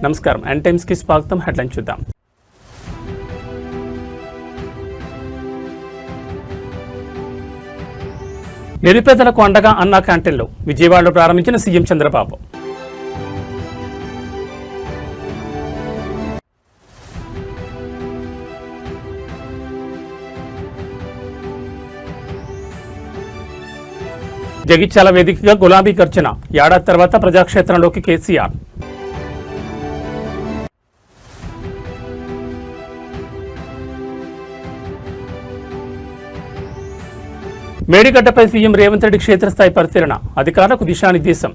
నమస్కారం and times కి స్వాగతం. హెడ్లైన్ చూద్దాం. నిరుపేదలకు అండగా అన్నా క్యాంటీన్లు విజయవాడలో ప్రారంభించిన సీఎం చంద్రబాబు. జగిత్యాల వేదికగా గులాబీ గర్జన, ఏడాది తర్వాత ప్రజాక్షేత్రంలోకి కేసీఆర్. మేడిగడ్డపై సీఎం రేవంత్ రెడ్డి క్షేత్రస్థాయి పరిశీలన, అధికారులకు దిశానిర్దేశం.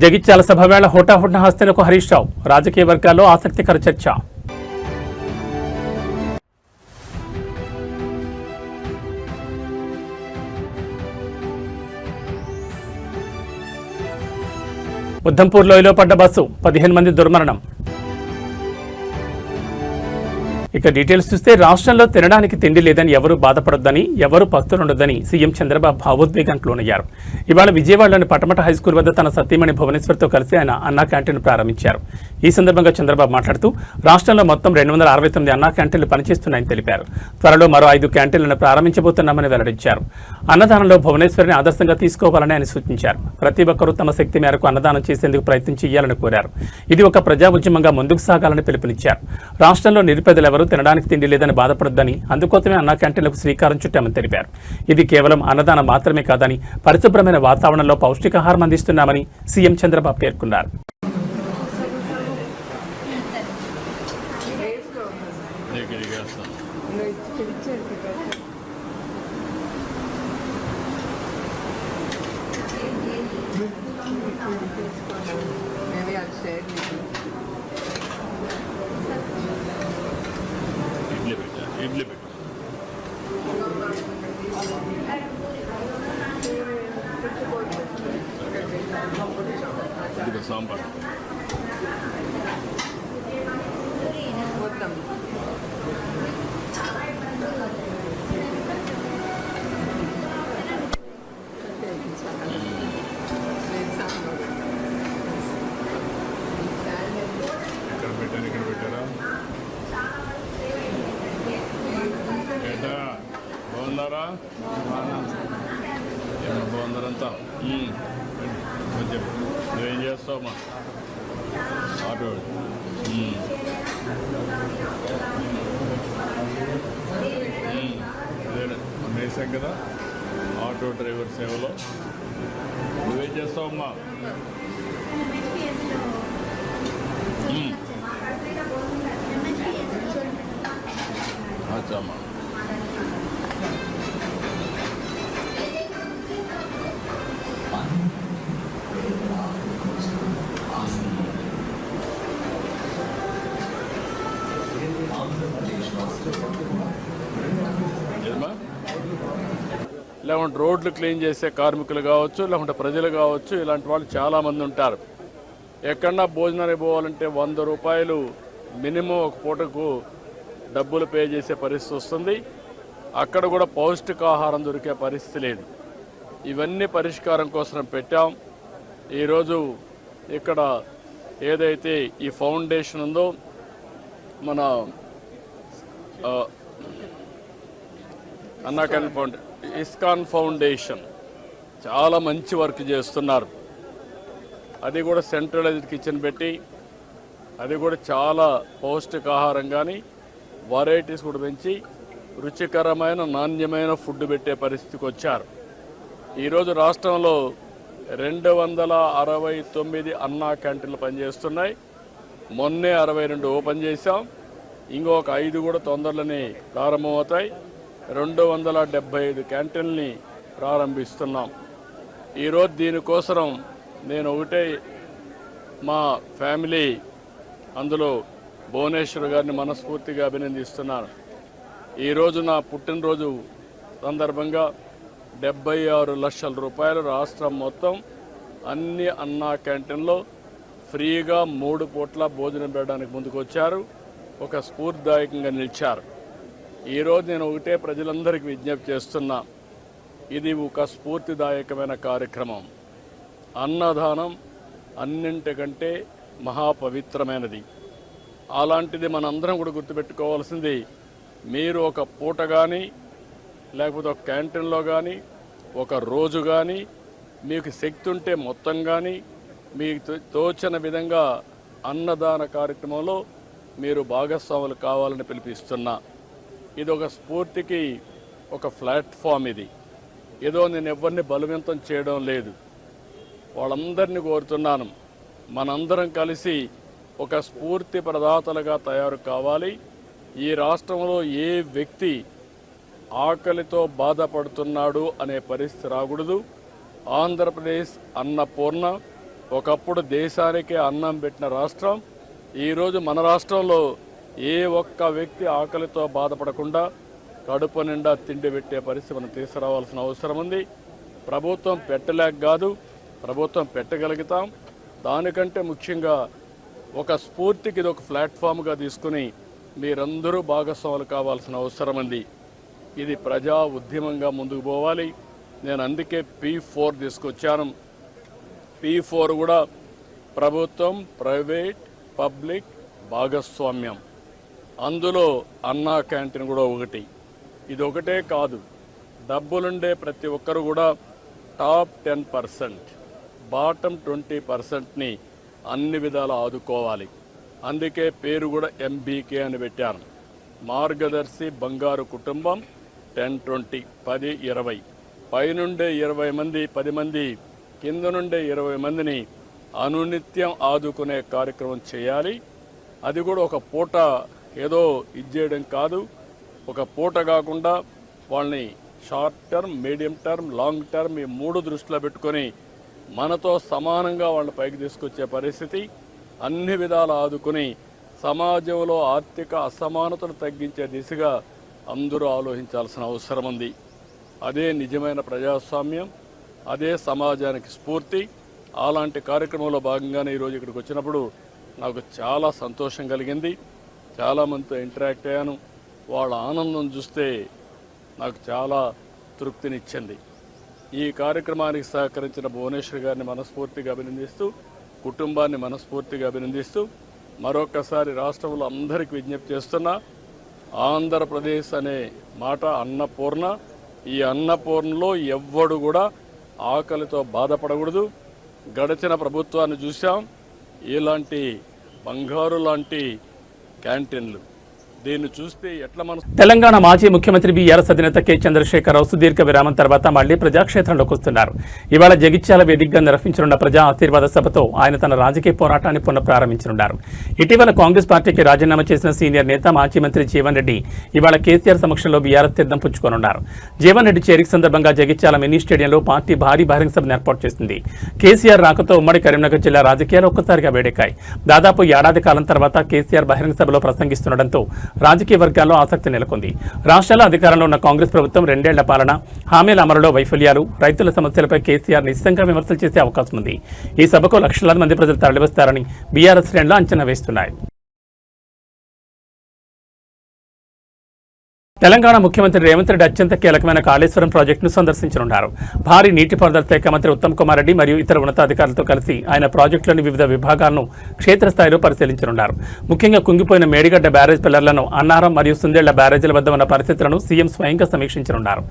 జగిత్యాల సభ వేళ హోటాహుట్న హస్తలకు హరీష్ రావు, రాజకీయ వర్గాల్లో ఆసక్తికర చర్చ. ఉద్ధంపూర్ లోయలో పడ్డ బస్సు, 15 మంది దుర్మరణం. ఇక డీటెయిల్స్ చూస్తే రాష్ట్రంలో తినడానికి తిండి లేదని ఎవరూ బాధపడొద్దని, ఎవరూ పస్తులుండొద్దని సీఎం చంద్రబాబు భావోద్వేగానికి లోనయ్యారు. ఇవాళ విజయవాడలోని పటమట హైస్కూల్ వద్ద తన సతీమణి భువనేశ్వర్తో కలిసి ఆయన అన్నా క్యాంటీన్ ప్రారంభించారు. ఈ సందర్భంగా చంద్రబాబు మాట్లాడుతూ రాష్ట్రంలో మొత్తం 269 అన్నా క్యాంటీన్లు పనిచేస్తున్నాయని తెలిపారు. త్వరలో మరో 5 క్యాంటీన్లను ప్రారంభించబోతున్నామని వెల్లడించారు. అన్నదానంలో భువనేశ్వరిని ఆదర్శంగా తీసుకోవాలని ఆయన సూచించారు. ప్రతి ఒక్కరూ తమ శక్తి మేరకు అన్నదానం చేసేందుకు ప్రయత్నం చేయాలని కోరారు. ఇది ఒక ప్రజా ఉద్యమంగా ముందుకు సాగాలని పిలుపునిచ్చారు. రాష్ట్రంలో నిరుపేదలు ఎవరూ తినడానికి తిండి లేదని బాధపడొద్దని, అందుకోసమే అన్నా క్యాంటీన్లకు శ్రీకారం చుట్టామని తెలిపారు. ఇది కేవలం అన్నదానం మాత్రమే కాదని, పరిశుభ్రమైన వాతావరణంలో పౌష్టికాహారం అందిస్తున్నామని సీఎం చంద్రబాబు పేర్కొన్నారు. సాంబార్ ఇక్కడ పెట్టారా? బాగున్నారా? బాగున్నారంతా. నువ్వేం చేస్తావమ్మా? ఆటో వేసాం కదా ఆటో డ్రైవర్ సేవలో. నువ్వేం చేస్తావమ్మా? అచ్చమ్మా. లేకుంటే రోడ్లు క్లీన్ చేసే కార్మికులు కావచ్చు, లేకుంటే ప్రజలు కావచ్చు, ఇలాంటి వాళ్ళు చాలామంది ఉంటారు. ఎక్కడన్నా భోజనానికి పోవాలంటే 100 రూపాయలు మినిమం ఒక పూటకు డబ్బులు పే చేసే పరిస్థితి వస్తుంది. అక్కడ కూడా పౌష్టికాహారం దొరికే పరిస్థితి లేదు. ఇవన్నీ పరిష్కారం కోసం పెట్టాం. ఈరోజు ఇక్కడ ఏదైతే ఈ ఫౌండేషన్ ఉందో, మన అన్నా క్యాంటీన్ ఫౌండేషన్, ఇస్కాన్ ఫౌండేషన్ చాలా మంచి వర్క్ చేస్తున్నారు. అది కూడా సెంట్రలైజ్డ్ కిచెన్ పెట్టి, అది కూడా చాలా పౌష్టికాహారం కానీ వెరైటీస్ కూడా పెంచి రుచికరమైన నాణ్యమైన ఫుడ్ పెట్టే పరిస్థితికి వచ్చారు. ఈరోజు రాష్ట్రంలో 269 అన్నా క్యాంటీన్లు పనిచేస్తున్నాయి. మొన్నే 62 ఓపెన్ చేశాం. ఇంకొక 5 కూడా తొందరలోనే ప్రారంభమవుతాయి. 275 క్యాంటీన్ని ప్రారంభిస్తున్నాం. ఈరోజు దీనికోసం నేను ఒకటే మా ఫ్యామిలీ, అందులో భువనేశ్వర్ గారిని మనస్ఫూర్తిగా అభినందిస్తున్నాను. ఈరోజు నా పుట్టినరోజు సందర్భంగా 76 లక్షల రూపాయలు రాష్ట్రం మొత్తం అన్ని అన్నా క్యాంటీన్లో ఫ్రీగా 3 పూట్ల భోజనం పెట్టడానికి ముందుకు వచ్చారు. ఒక స్ఫూర్తిదాయకంగా నిలిచారు. ఈరోజు నేను ఒకటే ప్రజలందరికీ విజ్ఞప్తి చేస్తున్నా, ఇది ఒక స్ఫూర్తిదాయకమైన కార్యక్రమం. అన్నదానం అన్నింటికంటే మహాపవిత్రమైనది. అలాంటిది మనందరం కూడా గుర్తుపెట్టుకోవాల్సింది, మీరు ఒక పూట కానీ లేకపోతే ఒక క్యాంటీన్లో కానీ ఒక రోజు కానీ మీకు శక్తి ఉంటే మొత్తం కానీ మీకు తోచిన విధంగా అన్నదాన కార్యక్రమంలో మీరు భాగస్వాములు కావాలని పిలిపిస్తున్నా. ఇది ఒక స్ఫూర్తికి ఒక ప్లాట్ఫామ్. ఇది ఏదో నేను ఎవరిని బలవంతం చేయడం లేదు. వాళ్ళందరినీ కోరుతున్నాను, మనందరం కలిసి ఒక స్ఫూర్తి ప్రదాతలుగా తయారు కావాలి. ఈ రాష్ట్రంలో ఏ వ్యక్తి ఆకలితో బాధపడుతున్నాడు అనే పరిస్థితి రాకూడదు. ఆంధ్రప్రదేశ్ అన్నపూర్ణ, ఒకప్పుడు దేశానికే అన్నం పెట్టిన రాష్ట్రం. ఈరోజు మన రాష్ట్రంలో ఏ ఒక్క వ్యక్తి ఆకలితో బాధపడకుండా కడుపు నిండా తిండి పెట్టే పరిస్థితి మనం తీసుకురావాల్సిన అవసరం ఉంది. ప్రభుత్వం పెట్టలేక కాదు, ప్రభుత్వం పెట్టగలుగుతాం. దానికంటే ముఖ్యంగా ఒక స్ఫూర్తికి ఇది ఒక ప్లాట్ఫామ్గా తీసుకుని మీరందరూ భాగస్వాములు కావాల్సిన అవసరం ఉంది. ఇది ప్రజా ఉద్యమంగా ముందుకు పోవాలి. నేను అందుకే P4 తీసుకొచ్చాను. P4 కూడా ప్రభుత్వం, ప్రైవేట్, పబ్లిక్ భాగస్వామ్యం. అందులో అన్నా క్యాంటీన్ కూడా ఒకటి. ఇది ఒకటే కాదు, డబ్బులుండే ప్రతి ఒక్కరు కూడా టాప్ 10%, బాటమ్ 20%ని అన్ని విధాలు ఆదుకోవాలి. అందుకే పేరు కూడా MBK అని పెట్టాను. మార్గదర్శి బంగారు కుటుంబం 10-20, 10-20, పైనుండే 20 మంది, 10 మంది, కింద నుండే 20 మందిని అనునిత్యం ఆదుకునే కార్యక్రమం చేయాలి. అది కూడా ఒక పూట ఏదో ఇచ్చేయడం కాదు. ఒక పూట కాకుండా వాళ్ళని short term, medium term, long term ఈ 3 దృష్టిలో పెట్టుకొని మనతో సమానంగా వాళ్ళని పైకి తీసుకొచ్చే పరిస్థితి, అన్ని విధాలు ఆదుకుని సమాజంలో ఆర్థిక అసమానతను తగ్గించే దిశగా అందరూ ఆలోచించాల్సిన అవసరం ఉంది. అదే నిజమైన ప్రజాస్వామ్యం, అదే సమాజానికి స్ఫూర్తి. అలాంటి కార్యక్రమంలో భాగంగానే ఈరోజు ఇక్కడికి వచ్చినప్పుడు నాకు చాలా సంతోషం కలిగింది. చాలామందితో ఇంటరాక్ట్ అయ్యాను. వాళ్ళ ఆనందం చూస్తే నాకు చాలా తృప్తినిచ్చింది. ఈ కార్యక్రమానికి సహకరించిన భువనేశ్వర్ గారిని మనస్ఫూర్తిగా అభినందిస్తూ, కుటుంబాన్ని మనస్ఫూర్తిగా అభినందిస్తూ మరొకసారి రాష్ట్రంలో అందరికీ విజ్ఞప్తి చేస్తున్నా, ఆంధ్రప్రదేశ్ అనే మాట అన్నపూర్ణ. ఈ అన్నపూర్ణలో ఎవ్వడు కూడా ఆకలితో బాధపడకూడదు. గడిచిన ప్రభుత్వాన్ని చూసాం, ఇలాంటి బంగారు లాంటి క్యాంటీన్లు. దీన్ని చూస్తే ఎట్లా మనం. తెలంగాణ మాజీ ముఖ్యమంత్రి బీఆర్ఎస్ అధినేత కె చంద్రశేఖరరావు సుదీర్ఘ విరామం తర్వాత మళ్లీ ప్రజాక్షేత్రంలోకి వస్తున్నారు. ఇవాళ జగిత్యాల వేదికగా నిర్వహించనున్న ప్రజా ఆశీర్వాద సభతో ఆయన తన రాజకీయ పోరాటాన్ని పునఃప్రారంభించనున్నారు. ఇటీవల కాంగ్రెస్ పార్టీకి రాజీనామా చేసిన సీనియర్ నేత మాజీ మంత్రి జీవన్ రెడ్డి ఇవాళ కేసీఆర్ సమక్షంలో బీఆర్ఎస్ తీర్థం పుచ్చుకోనున్నారు. జీవన్ రెడ్డి చేరిక సందర్భంగా జగిత్యాల మినీ స్టేడియంలో పార్టీ భారీ బహిరంగ సభను ఏర్పాటు చేసింది. కేసీఆర్ రాకతో ఉమ్మడి కరీంనగర్ జిల్లా రాజకీయాలు ఒక్కసారిగా వేడెక్కాయి. దాదాపు ఏడాది కాలం తర్వాత కేసీఆర్ బహిరంగ సభలో ప్రసంగిస్తుండటంతో రాజకీయ వర్గాల్లో ఆసక్తి నెలకొంది. రాష్ట్రాల అధికారంలో ఉన్న కాంగ్రెస్ ప్రభుత్వం 2 ఏళ్ల పాలన, హామీల అమలులో వైఫల్యాలు, రైతుల సమస్యలపై కేసీఆర్ నిశ్చితంగా విమర్శలు చేసే అవకాశం ఉంది. ఈ సభకు లక్షలాది మంది ప్రజలు తరలివస్తారని బీఆర్ఎస్ శ్రేణులు అంచనా వేస్తున్నాయి. తెలంగాణ ముఖ్యమంత్రి రేవంత్ రెడ్డి అత్యంత కీలకమైన కాళేశ్వరం ప్రాజెక్టును సందర్శించనున్నారు. భారీ నీటిపారుదల శాఖ మంత్రి ఉత్తమ్ కుమార్ రెడ్డి మరియు ఇతర ఉన్నతాధికారులతో కలిసి ఆయన ప్రాజెక్టులోని వివిధ విభాగాలను క్షేత్రస్థాయిలో పరిశీలించనున్నారు. ముఖ్యంగా కుంగిపోయిన మేడిగడ్డ బ్యారేజ్ పిల్లర్లను, అన్నారం మరియు సుందేళ్ల బ్యారేజీల వద్ద ఉన్న పరిస్థితులను సీఎం స్వయంగా సమీక్షించనున్నారు.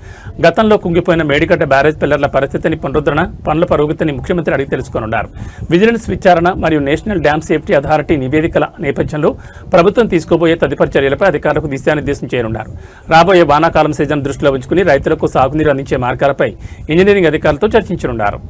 గతంలో కుంగిపోయిన మేడిగడ్డ బ్యారేజ్ పిల్లర్ల పరిస్థితిని, పునరుద్ధరణ పనుల పురోగతిని ముఖ్యమంత్రి అడిగి తెలుసుకోనున్నారు. విజిలెన్స్ విచారణ మరియు నేషనల్ డ్యామ్ సేఫ్టీ అథారిటీ నివేదికల నేపథ్యంలో ప్రభుత్వం తీసుకోబోయే తదుపరి చర్యలపై అధికారులకు దిశానిర్దేశం చేయనున్నారు. రాబోయే వానాకాలం సీజన్ దృష్టిలో ఉంచుకుని రైతులకు సాగునీరు అందించే మార్గాలపై ఇంజనీరింగ్ అధికారులతో చర్చించనున్నారు.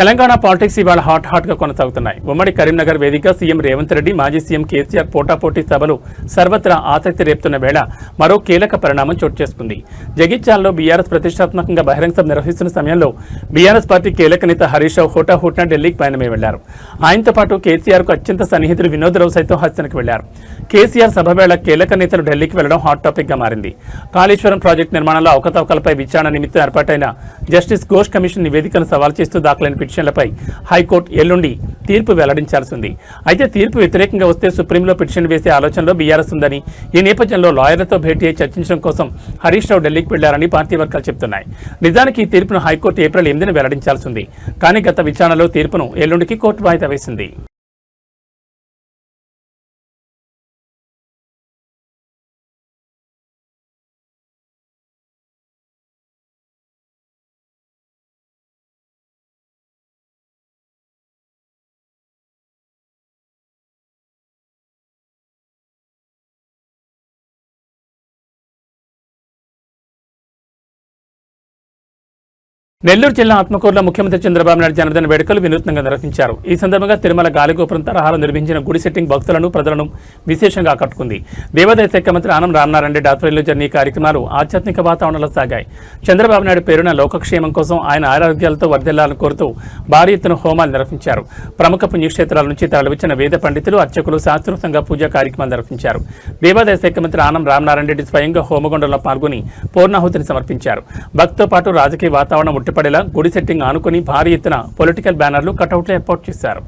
తెలంగాణ పాలిటిక్స్ ఇవాళ హాట్ గా కొనసాగుతున్నాయి. ఉమ్మడి కరీంనగర్ వేదిక సీఎం రేవంత్ రెడ్డి, మాజీ సీఎం కేసీఆర్ పోటాపోటీ సభలు సర్వత్రా ఆసక్తి రేపుతున్న వేళ మరో కీలక పరిణామం చోటు చేసుకుంది. జగిత్యాలలో బీఆర్ఎస్ ప్రతిష్టాత్మకంగా బహిరంగ సభ నిర్వహిస్తున్న సమయంలో బీఆర్ఎస్ పార్టీ కీలక నేత హరీష్ రావు హోటాహోట్న ఢిల్లీకి పయనమై వెళ్లారు. ఆయనతో పాటు కేసీఆర్ కు అత్యంత సన్నిహితులు వినోద్ రావు సైతం హస్తనకు వెళ్లారు. కేసీఆర్ సభ వేళ కీలక నేతలు ఢిల్లీకి వెళ్లడం హాట్ టాపిక్ గా మారింది. కాళేశ్వరం ప్రాజెక్టు నిర్మాణంలో అవకతవకలపై విచారణ నిమిత్తం ఏర్పాటైన జస్టిస్ ఘోష్ కమిషన్ నివేదికను సవాల్ చేస్తూ దాఖలైన పిటిషన్లపై హైకోర్టు ఎల్లుండి తీర్పు వెల్లడించాల్సి ఉంది. అయితే తీర్పు వ్యతిరేకంగా వస్తే సుప్రీంలో పిటిషన్ వేసే ఆలోచనలో బీఆర్ఎస్ ఉందని, ఈ నేపథ్యంలో లాయర్లతో భేటీ అయి చర్చించడం కోసం హరీష్ రావు ఢిల్లీకి వెళ్లారని పార్టీ వర్గాలు చెబుతున్నాయి. నిజానికి ఈ తీర్పును హైకోర్టు ఏప్రిల్ 8న వెల్లడించాల్సి ఉంది. కానీ గత విచారణలో తీర్పును ఎల్లుండికి కోర్టు వాయిదా వేసింది. నెల్లూరు జిల్లా ఆత్మకూరులో ముఖ్యమంత్రి చంద్రబాబు నాయుడు జన్మదిన వేడుకలు వినూత్నంగా నిర్వహించారు. ఈ సందర్భంగా తిరుమల గాలిగోపురం తరహాలో నిర్మించిన గుడి సెట్టింగ్ భక్తులను ప్రజలను విశేషంగా ఆకట్టుకుంది. దేవాదాయ శాఖ మంత్రి ఆనం రామనారాయణ రెడ్డి ఆధ్వర్యంలో జరిగిన ఈ కార్యక్రమాలు ఆధ్యాత్మిక వాతావరణంలో సాగాయి. చంద్రబాబు నాయుడు పేరున లోకక్షేమం కోసం ఆయన ఆరోగ్యాలతో వర్ధిల్లాలని కోరుతూ భారీ ఎత్తున హోమాలు నిర్వహించారు. ప్రముఖ పుణ్యక్షేత్రాల నుంచి తరలివచ్చిన వేద పండితులు, అర్చకులు శాస్త్రోక్తంగా పూజా కార్యక్రమాలు నిర్వహించారు. దేవాదాయ శాఖ మంత్రి ఆనం రామనారాయణ రెడ్డి స్వయంగా హోమగుండంలో పాల్గొని పూర్ణాహుతిని సమర్పించారు. భక్తితో పాటు రాజకీయ వాతావరణం పడేలా గుడి సెట్టింగ్ ఆనుకుని భారీ ఎత్తున పొలిటికల్ బ్యానర్లు, కటౌట్లు ఏర్పాటు చేశారు.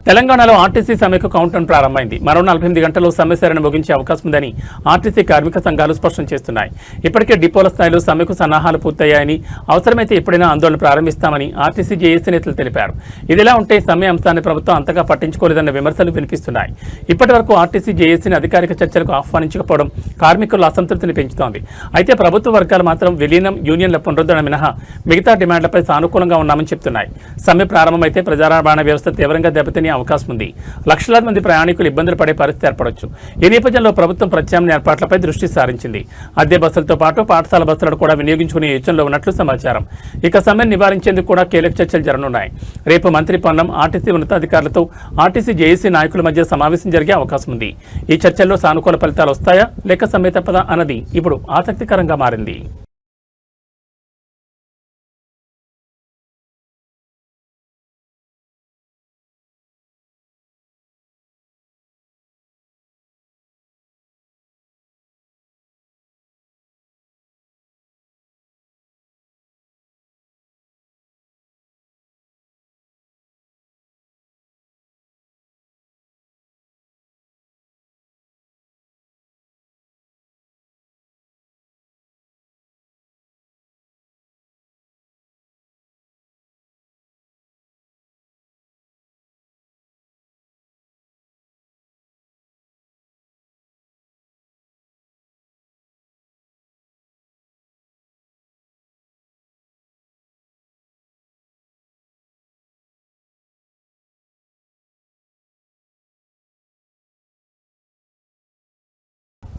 తెలంగాణలో ఆర్టీసీ సమ్మెకు కౌంటౌన్ ప్రారంభమైంది. మరో 48 గంటల్లో సమ్మె సరణ ముగించే అవకాశం ఉందని ఆర్టీసీ కార్మిక సంఘాలు స్పష్టం చేస్తున్నాయి. ఇప్పటికే డిపోల స్థాయిలో సమ్మెకు సన్నాహాలు పూర్తయ్యాయని, అవసరమైతే ఎప్పుడైనా ఆందోళన ప్రారంభిస్తామని ఆర్టీసీ జేఏసీ నేతలు తెలిపారు. ఇదిలా ఉంటే సమ్మె అంశాన్ని ప్రభుత్వం అంతగా పట్టించుకోలేదన్న విమర్శలు వినిపిస్తున్నాయి. ఇప్పటి వరకు ఆర్టీసీ జేఏసీని అధికారిక చర్చలకు ఆహ్వానించకపోవడం కార్మికుల అసంతృప్తిని పెంచుతోంది. అయితే ప్రభుత్వ వర్గాలు మాత్రం విలీనం, యూనియన్ల పునరుద్ధరణ మినహా మిగతా డిమాండ్లపై సానుకూలంగా ఉన్నామని చెప్తున్నాయి. సమ్మె ప్రారంభమైతే ప్రజా రవాణా వ్యవస్థ తీవ్రంగా దెబ్బతినే అవకాశం ఉంది. లక్షలాది మంది ప్రయాణికులు ఇబ్బందులు పడే పరిస్థితి ఏర్పడవచ్చు. ఈ నేపథ్యంలో ప్రభుత్వం ప్రత్యామ్నాయ ఏర్పాట్లపై దృష్టి సారించింది. అద్దె బస్సులతో పాటు పాఠశాల బస్సులను కూడా వినియోగించుకునే యోచనలో ఉన్నట్లు సమాచారం. ఇక సమ్మెను నివారించేందుకు కూడా కీలక చర్చలు జరగనున్నాయి. రేపు మంత్రి పొన్నం, ఆర్టీసీ ఉన్నతాధికారులతో ఆర్టీసీ జేఏసీ నాయకుల మధ్య సమావేశం జరిగే అవకాశం ఉంది. ఈ చర్చల్లో సానుకూల ఫలితాలు వస్తాయా లేక సమ్మె తప్పదా అన్నది ఇప్పుడు ఆసక్తికరంగా మారింది.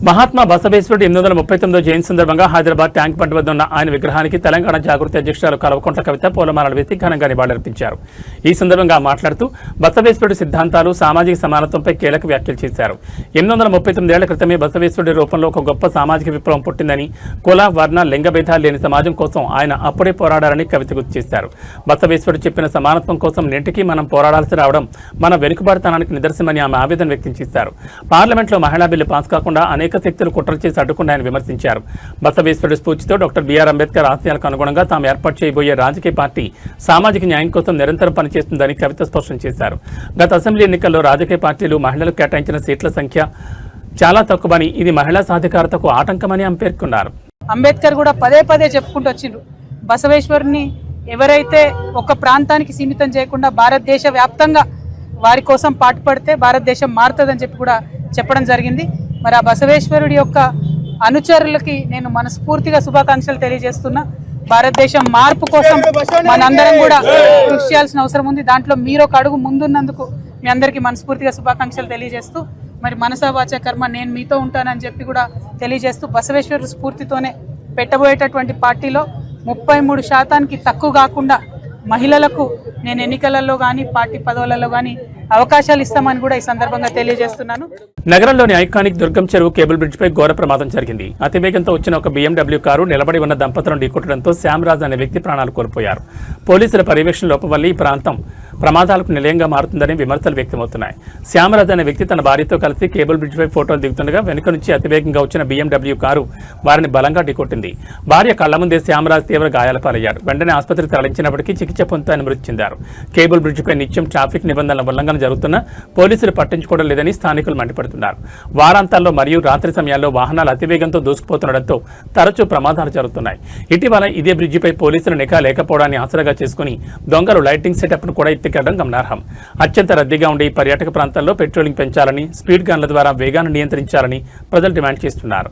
మహాత్మా బసవేశ్వరుడు 839వ జయంతి సందర్భంగా హైదరాబాద్ ట్యాంక్ బండ్ వద్ద ఉన్న ఆయన విగ్రహానికి తెలంగాణ జాగృతి అధ్యక్షురాలు కల్వకుంట్ల కవిత పూలమాలలు వేసి ఘనంగా నివాళులర్పించారు. ఈ సందర్భంగా మాట్లాడుతూ బసవేశ్వరుడి సిద్ధాంతాలు, సామాజిక సమానత్వంపై కీలక వ్యాఖ్యలు చేశారు. 839 ఏళ్ల క్రితమే బసవేశ్వరుడి రూపంలో ఒక గొప్ప సామాజిక విప్లవం పుట్టిందని, కుల, వర్ణ, లింగ భేదాలు లేని సమాజం కోసం ఆయన అప్పుడే పోరాడారని కవిత గుర్తు చేశారు. బసవేశ్వరుడు చెప్పిన సమానత్వం కోసం నేటికీ మనం పోరాడాల్సి రావడం మన వెనుకబాటుతనానికి నిదర్శనమని ఆమె ఆవేదన వ్యక్తం చేశారు. పార్లమెంట్లో మహిళా బిల్లు పాస్ కాకుండా అనేక అనేక శక్తులు కుట్ర చేసి అడ్డుకున్నాయని విమర్శించారు. బసవేశ్వరుడి స్ఫూర్తితో డాక్టర్ బిఆర్ అంబేద్కర్ ఆశయాలకు అనుగుణంగా తాము ఏర్పాటు చేయబోయే రాజకీయ పార్టీ సామాజిక న్యాయం కోసం నిరంతరం పనిచేస్తుందని కవిత స్పష్టం చేశారు. గత అసెంబ్లీ ఎన్నికల్లో రాజకీయ పార్టీలు మహిళలకు కేటాయించిన సీట్ల సంఖ్య చాలా తక్కువని, ఇది మహిళా సాధికారతకు ఆటంకమని ఆమె పేర్కొన్నారు. అంబేద్కర్ కూడా పదే పదే చెప్పుకుంటూ వచ్చిండ్రు, బసవేశ్వరుని ఎవరైతే ఒక ప్రాంతానికి సీమితం చేయకుండా భారతదేశ వ్యాప్తంగా వారి కోసం పాటుపడితే భారతదేశం మారుతుందని చెప్పి కూడా చెప్పడం జరిగింది. మరి ఆ బసవేశ్వరుడి యొక్క అనుచరులకి నేను మనస్ఫూర్తిగా శుభాకాంక్షలు తెలియజేస్తున్నా. భారతదేశం మార్పు కోసం మనందరం కూడా కృషి చేయాల్సిన అవసరం ఉంది. దాంట్లో మీరు ఒక అడుగు ముందున్నందుకు మీ అందరికీ మనస్ఫూర్తిగా శుభాకాంక్షలు తెలియజేస్తూ, మరి మనసా వాచా కర్మ నేను మీతో ఉంటానని చెప్పి కూడా తెలియజేస్తూ, బసవేశ్వర స్ఫూర్తితోనే పెట్టబోయేటటువంటి పార్టీలో 33% తక్కువ కాకుండా మహిళలకు నేను ఎన్నికలలో కానీ పార్టీ పదవులలో కానీ అవకాశాలు ఇస్తామని కూడా ఈ సందర్భంగా తెలియజేస్తున్నాను. నగరంలోని ఐకానిక్ దుర్గం చెరువు కేబుల్ బ్రిడ్జ్ పై ఘోర ప్రమాదం జరిగింది. అతివేగంతో వచ్చిన ఒక BMW కారు నిలబడి ఉన్న దంపతులను ఢీకొట్టడంతో శ్యామరాజ్ అనే వ్యక్తి ప్రాణాలు కోల్పోయారు. పోలీసుల పర్యవేక్షణ లోపం వల్ల ఈ ప్రాంతం ప్రమాదాలకు నిలయంగా మారుతుందని విమర్శలు వ్యక్తమవుతున్నాయి. శ్యామరాజ్ అనే వ్యక్తి తన భార్యతో కలిసి కేబుల్ బ్రిడ్జ్ పై ఫోటోలు దిగుతుండగా వెనుక నుంచి అతివేగంగా వచ్చిన BMW కారు వారిని బలంగా ఢీకొట్టింది. భార్య కళ్ల ముందే శ్యామరాజ్ తీవ్ర గాయాల పాలయ్యాడు. వెంటనే ఆసుపత్రికి తరలించినప్పటికీ చికిత్స పొందుతూ ఆయన మృతి చెందారు. కేబుల్ బ్రిడ్జ్ పై నిత్యం ట్రాఫిక్ నిబంధనల ఉల్లంఘన జరుగుతున్నా పోలీసులు పట్టించుకోవడం లేదని స్థానికులు మండిపడుతున్నారు. వారాంతాల్లో మరియు రాత్రి సమయాల్లో వాహనాలు అతివేగంతో దూసుకుపోతుండటంతో తరచూ ప్రమాదాలు జరుగుతున్నాయి. ఇటీవల ఇదే బ్రిడ్జిపై పోలీసుల నిఘా లేకపోవడాన్ని ఆసరాగా చేసుకుని దొంగలు లైటింగ్ సెటప్ను కూడా ఎత్తికెళ్లడం గమనార్హం. అత్యంత రద్దీగా ఉండే ఈ పర్యాటక ప్రాంతాల్లో పెట్రోలింగ్ పెంచాలని, స్పీడ్ గన్ల ద్వారా వేగాన్ని నియంత్రించాలని ప్రజలు డిమాండ్ చేస్తున్నారు.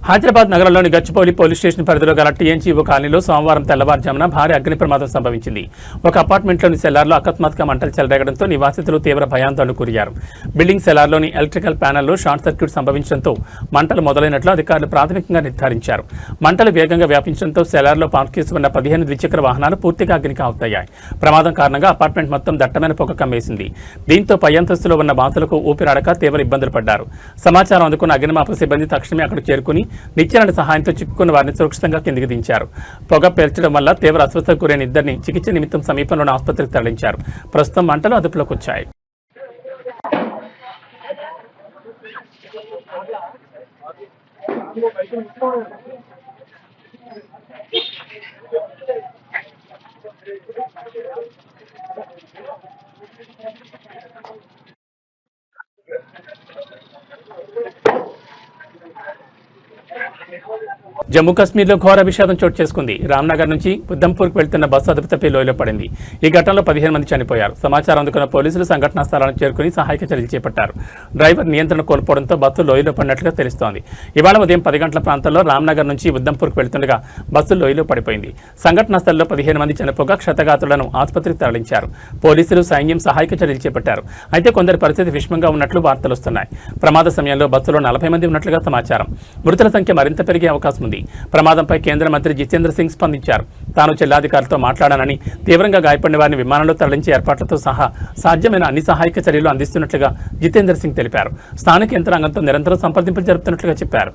హైదరాబాద్ నగరంలోని గచ్చిబౌలి పోలీస్ స్టేషన్ పరిధిలో గల TNGO కాలనీలో సోమవారం తెల్లవారుజామున భారీ అగ్ని ప్రమాదం సంభవించింది. ఒక అపార్ట్మెంట్లోని సెల్లార్లో అకస్మాత్తుగా మంటలు చెలరేగడంతో నివాసితులు తీవ్ర భయాందోళనకు గురయ్యారు. బిల్డింగ్ సెల్లార్లోని ఎలక్ట్రికల్ ప్యానెల్లో షార్ట్ సర్క్యూట్ సంభవించడంతో మంటలు మొదలైనట్లు అధికారులు ప్రాథమికంగా నిర్ధారించారు. మంటలు వేగంగా వ్యాపించడంతో సెల్లార్లో పార్క్ చేసి ఉన్న 15 ద్విచక్ర వాహనాలు పూర్తిగా అగ్నికి ఆవుతయ్యాయి. ప్రమాదం కారణంగా అపార్ట్మెంట్ మొత్తం దట్టమైన పొగ కమ్మేసింది. దీంతో పై అంతస్తులో ఉన్న బాధితులకు ఊపిరాడక తీవ్ర ఇబ్బందులు పడ్డారు. సమాచారం అందుకున్న అగ్నిమాపక సిబ్బంది తక్షణమే అక్కడికి చేరుకుని నిచ్చెనల సహాయంతో చిక్కుకున్న వారిని సురక్షితంగా కిందికి దించారు. పొగ పేల్చడం వల్ల తీవ్ర అస్వస్థతకు గురైన ఇద్దరిని చికిత్స నిమిత్తం సమీపంలోని ఆసుపత్రికి తరలించారు. ప్రస్తుతం మంటలు అదుపులోకి వచ్చాయి. జమ్మూ కాశ్మీర్లో ఘోర విషాదం చోటు చేసుకుంది. రామ్నగర్ నుంచి ఉద్దంపూర్కు వెళ్తున్న బస్సు అదుపు తప్పి లోయలో పడింది. ఈ ఘటనలో 15 మంది చనిపోయారు. సమాచారం అందుకున్న పోలీసులు సంఘటనా స్థలానికి చేరుకుని సహాయక చర్యలు చేపట్టారు. డ్రైవర్ నియంత్రణ కోల్పోవడంతో బస్సు లోయలో పడినట్లుగా తెలుస్తోంది. ఇవాళ ఉదయం 10 గంటల ప్రాంతంలో రామ్నగర్ నుంచి ఉద్దంపూర్కు వెళ్తుండగా బస్సు లోయలో పడిపోయింది. సంఘటనా స్థలంలో 15 మంది చనిపోగా క్షతగాత్రులను ఆసుపత్రికి తరలించారు. పోలీసులు, సైన్యం సహాయక చర్యలు చేపట్టారు. అయితే కొందరి పరిస్థితి విషమంగా ఉన్నట్లు వార్తలు వస్తున్నాయి. ప్రమాద సమయంలో బస్సులో 40 మంది ఉన్నట్లుగా సమాచారం. మృతుల సంఖ్య మరింత పెరిగే అవకాశం ఉంది. ప్రమాదంపై కేంద్ర మంత్రి జితేంద్ర సింగ్ స్పందించారు. తాను జిల్లాధికారులతో మాట్లాడానని, తీవ్రంగా గాయపడిన వారిని విమానంలో తరలించే ఏర్పాట్లతో సహా సాధ్యమైన అన్ని సహాయక చర్యలు అందిస్తున్నట్లుగా జితేంద్ర సింగ్ తెలిపారు. స్థానిక యంత్రాంగంతో నిరంతరం సంప్రదింపులు జరుపుతున్నట్లుగా చెప్పారు.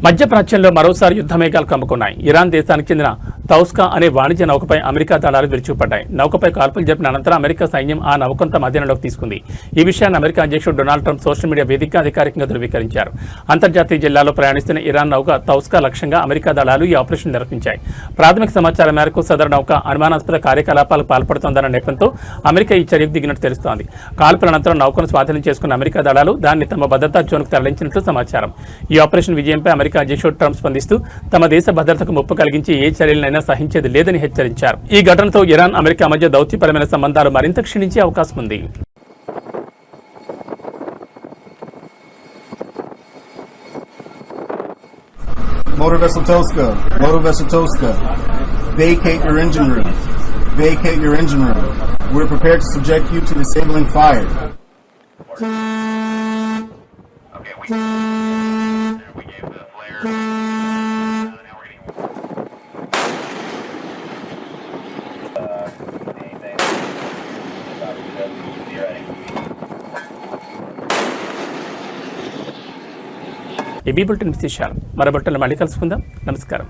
మధ్యప్రాచ్యంలో మరోసారి యుద్ధ మేఘాలు కమ్ముకున్నాయి. ఇరాన్ దేశానికి చెందిన తౌస్కా అనే వాణిజ్య నౌకపై అమెరికా దళాలు విరుచుకుపడ్డాయి. నౌకపై కాల్పులు జరిపిన అనంతరం అమెరికా సైన్యం ఆ నౌకంత అధీనంలోకి తీసుకుంది. ఈ విషయాన్ని అమెరికా అధ్యక్షుడు డొనాల్డ్ ట్రంప్ సోషల్ మీడియా వేదికగా అధికారికంగా ధృవీకరించారు. అంతర్జాతీయ జిల్లాలో ప్రయాణిస్తున్న ఇరాన్ నౌక తౌస్కా లక్ష్యంగా అమెరికా దళాలు ఈ ఆపరేషన్ నిర్వహించాయి. ప్రాథమిక సమాచారం మేరకు సదరు నౌక అనుమానాస్పద కార్యకలాపాలకు పాల్పడుతోందన్న నేపథ్యంతో అమెరికా ఈ చర్యకు దిగినట్టు తెలుస్తోంది. కాల్పుల అనంతరం నౌకను స్వాధీనం చేసుకున్న అమెరికా దళాలు దాన్ని తమ భద్రతా జోన్కు తరలించినట్లు సమాచారం. ఈ ఆపరేషన్ విజయంపై అమెరికా అధ్యక్షుడు ట్రంప్ స్పందిస్తూ తమ దేశ భద్రతకు ముప్పు కలిగించి ఏ చర్యలనైనా సహించేది లేదని హెచ్చరించారు. ఈ ఘటనతో ఇరాన్ అమెరికా మధ్య దౌత్యపరమైన సంబంధాలు మరింత క్షీణించే అవకాశం ఉంది. Motor Vessel Toska, vacate your engine room. Vacate your engine room. We're prepared to subject you to disabling fire. Okay, we gave the flare. Now we're getting AB bulletin విశేషాలు మరో బులెటిన్లో మళ్ళీ కలుసుకుందాం. నమస్కారం.